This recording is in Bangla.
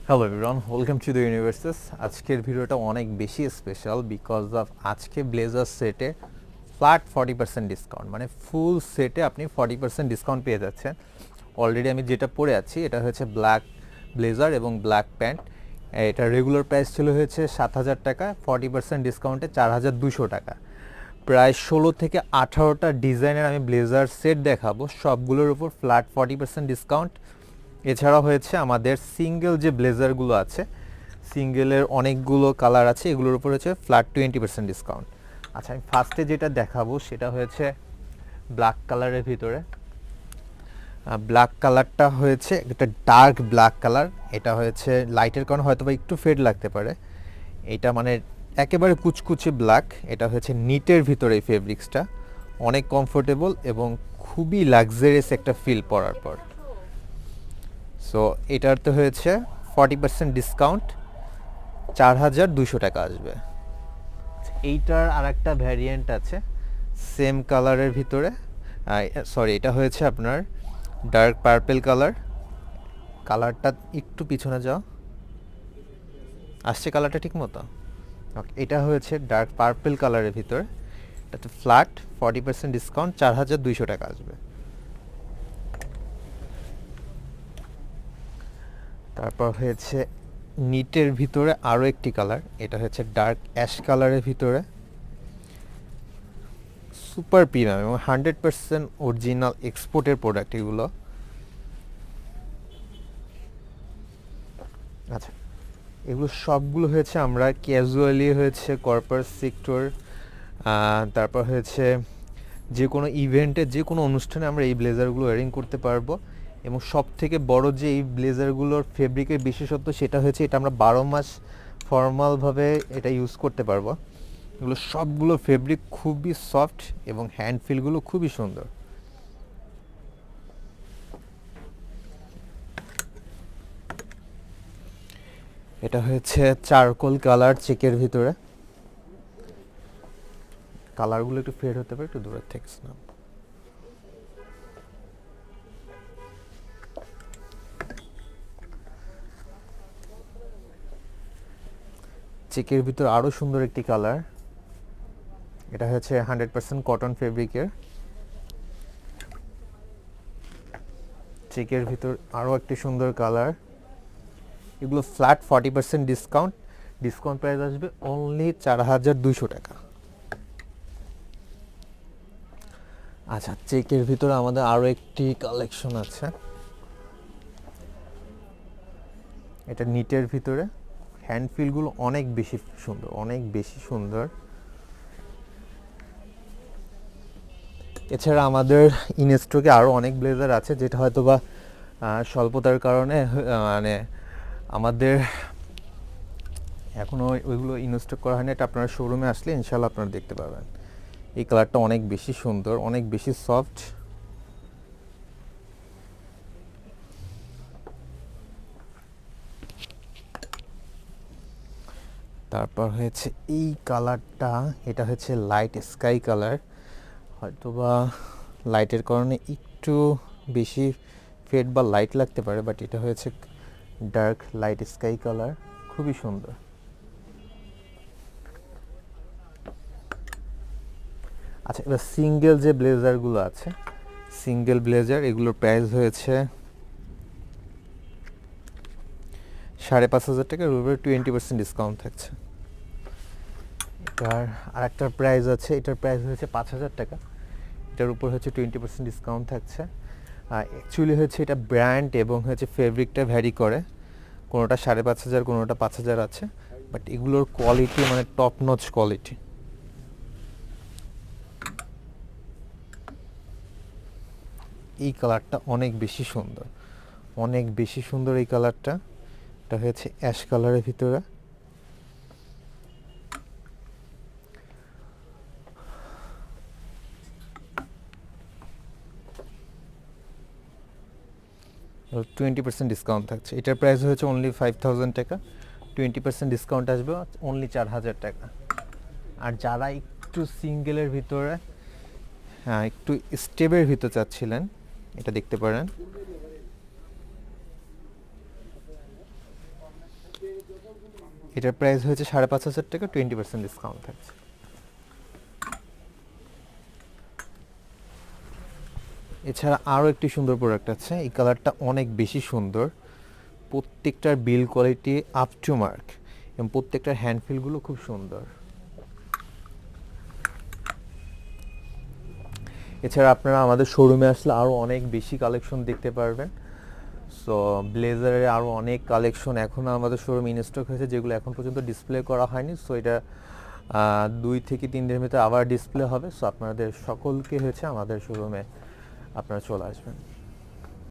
Hello everyone, welcome to the universes. আজকের ভিডিওটা অনেক বেশি স্পেশাল বিকজ অফ আজকে ব্লেজার সেটে ফ্ল্যাট 40% ডিসকাউন্ট, মানে ফুল সেটে আপনি 40% ডিসকাউন্ট পেয়ে যাচ্ছেন। অলরেডি আমি যেটা পরে আছি এটা হচ্ছে ব্ল্যাক ব্লেজার এবং ব্ল্যাক প্যান্ট। এটা রেগুলার প্রাইস ছিল হচ্ছে 7,000 টাকা, 40% ডিসকাউন্টে 4,200 টাকা। প্রায় 16 থেকে 18টা ডিজাইনের আমি ব্লেজার সেট দেখাবো, সবগুলোর উপর ফ্ল্যাট 40% ডিসকাউন্ট। এছাড়াও হয়েছে আমাদের সিঙ্গেল যে ব্লেজারগুলো আছে, সিঙ্গেলের অনেকগুলো কালার আছে, এগুলোর উপর হচ্ছে ফ্ল্যাট 20% ডিসকাউন্ট। আচ্ছা, আমি ফার্স্টে যেটা দেখাবো সেটা হয়েছে ব্ল্যাক কালারের ভিতরে। ব্ল্যাক কালারটা হয়েছে একটা ডার্ক ব্ল্যাক কালার। এটা হয়েছে লাইটের কারণে হয়তো বা একটু ফেড লাগতে পারে। এটা মানে একেবারে কুচকুচে ব্ল্যাক। এটা হচ্ছে নিটের ভিতরে এই ফেব্রিক্সটা অনেক কমফোর্টেবল এবং খুবই লাক্সারিয়াস একটা ফিল পরার পর। সো এটাতে হয়েছে 40% ডিসকাউন্ট, 4,200 টাকা আসবে। এইটার আর একটা ভ্যারিয়েন্ট আছে সেম কালারের ভিতরে। সরি, এটা হয়েছে আপনার ডার্ক পার্পেল কালার। কালারটা একটু পিছনে যাও, আসছে কালারটা ঠিক মতো। ওকে, এটা হয়েছে ডার্ক পার্পেল কালারের ভিতরে। এটাতে ফ্ল্যাট 40% ডিসকাউন্ট, 4,200 টাকা আসবে। তারপর হয়েছে নিটের ভিতরে আরও একটি কালার। এটা হচ্ছে ডার্ক অ্যাশ কালারের ভিতরে, সুপার প্রিমিয়াম এবং 100% অরিজিনাল এক্সপোর্টের প্রোডাক্ট এগুলো। আচ্ছা, এগুলো সবগুলো হয়েছে আমরা ক্যাজুয়ালি হয়েছে কর্পোরেট সেক্টর, তারপর হয়েছে যে কোনো ইভেন্টে, যে কোনো অনুষ্ঠানে আমরা এই ব্লেজারগুলো ওয়ারিং করতে পারবো। এবং সব থেকে বড় যে এই ব্লেজারগুলোর ফেব্রিকের বিশেষত্ব সেটা হচ্ছে এটা আমরা 12 মাস ফর্মালভাবে এটা ইউজ করতে পারবো। এগুলো সবগুলো ফেব্রিক খুবই সফট এবং হ্যান্ড ফিলগুলো খুবই সুন্দর। এটা হচ্ছে চারকোল কালার চেকের ভিতরে। কালারগুলো একটু ফেড হতে পারে, একটু দূরের থেকে না। চেকের ভিতর আরও সুন্দর একটি কালার। এটা হচ্ছে 100% কটন ফেব্রিকের। চেকের ভিতর আরও একটি সুন্দর কালার। এগুলো ফ্ল্যাট 40% ডিসকাউন্ট। ডিসকাউন্ট প্রাইস আসবে অনলি 4,200 টাকা। আচ্ছা, চেকের ভিতরে আমাদের আরও একটি কালেকশন আছে। এটা নিটের ভিতরে, হ্যান্ড ফিলগুলো অনেক বেশি সুন্দর, অনেক বেশি সুন্দর। এছাড়া আমাদের ইনস্টকে আরও অনেক ব্লেজার আছে যেটা হয়তো বা স্বল্পতার কারণে মানে আমাদের এখনও ওইগুলো ইনস্টক করা হয়নি। এটা আপনারা শোরুমে আসলে ইনশাল্লাহ আপনারা দেখতে পাবেন। এই কালারটা অনেক বেশি সুন্দর, অনেক বেশি সফট। তারপর হয়েছে এই কালারটা, এটা হচ্ছে লাইট স্কাই কালার। হয়তোবা লাইটের কারণে একটু বেশি ফেড বা লাইট লাগতে পারে, বাট এটা হয়েছে ডার্ক লাইট স্কাই কালার, খুবই সুন্দর। আচ্ছা, এবার সিঙ্গেল যে ব্লেজারগুলো আছে, সিঙ্গেল ব্লেজার এগুলোর প্রাইস হয়েছে 5,500 টাকা, উপরে 20% ডিসকাউন্ট থাকছে। এটার আরেকটার প্রাইস আছে, এটার প্রাইস হয়েছে 5,000 টাকা, এটার উপর হচ্ছে 20% ডিসকাউন্ট থাকছে। অ্যাকচুয়ালি হচ্ছে এটা ব্র্যান্ড এবং হচ্ছে ফেব্রিকটা ভ্যারি করে, কোনোটা 5,500, কোনোটা 5,000 আছে, বাট এগুলোর কোয়ালিটি মানে টপ নচ কোয়ালিটি। এই কালারটা অনেক বেশি সুন্দর, অনেক বেশি সুন্দর এই কালারটা। এটা হচ্ছে অ্যাশ কালারের ভিতরে। আর 20% ডিসকাউন্ট থাকছে। এটার প্রাইস হয়েছে অনলি 5,000 টাকা, 20% ডিসকাউন্ট আসবে অনলি 4,000 টাকা। আর যারা একটু সিঙ্গেলের ভিতরে, হ্যাঁ, একটু স্টেপের ভিতর চাচ্ছিলেন, এটা দেখতে পারেন। এটার প্রাইস হয়েছে 5,500 টাকা, 20% ডিসকাউন্ট থাকছে। এছাড়া আরও একটি সুন্দর প্রোডাক্ট আছে, এই কালারটা অনেক বেশি সুন্দর, প্রত্যেকটার বিল কোয়ালিটি আপ টু মার্ক এবং প্রত্যেকটার হ্যান্ডফিলগুলো খুব সুন্দর। এছাড়া আপনারা আমাদের শোরুমে আসলে আরও অনেক বেশি কালেকশন দেখতে পারবেন। সো ব্লেজারের আরও অনেক কালেকশন এখনও আমাদের শোরুমে ইনস্টক হয়েছে, যেগুলো এখন পর্যন্ত ডিসপ্লে করা হয়নি। সো এটা 2 থেকে 3 দিনের ভিতরে আবার ডিসপ্লে হবে। সো আপনাদের সকলকে হয়েছে আমাদের শোরুমে আপনারা চলে আসবেন।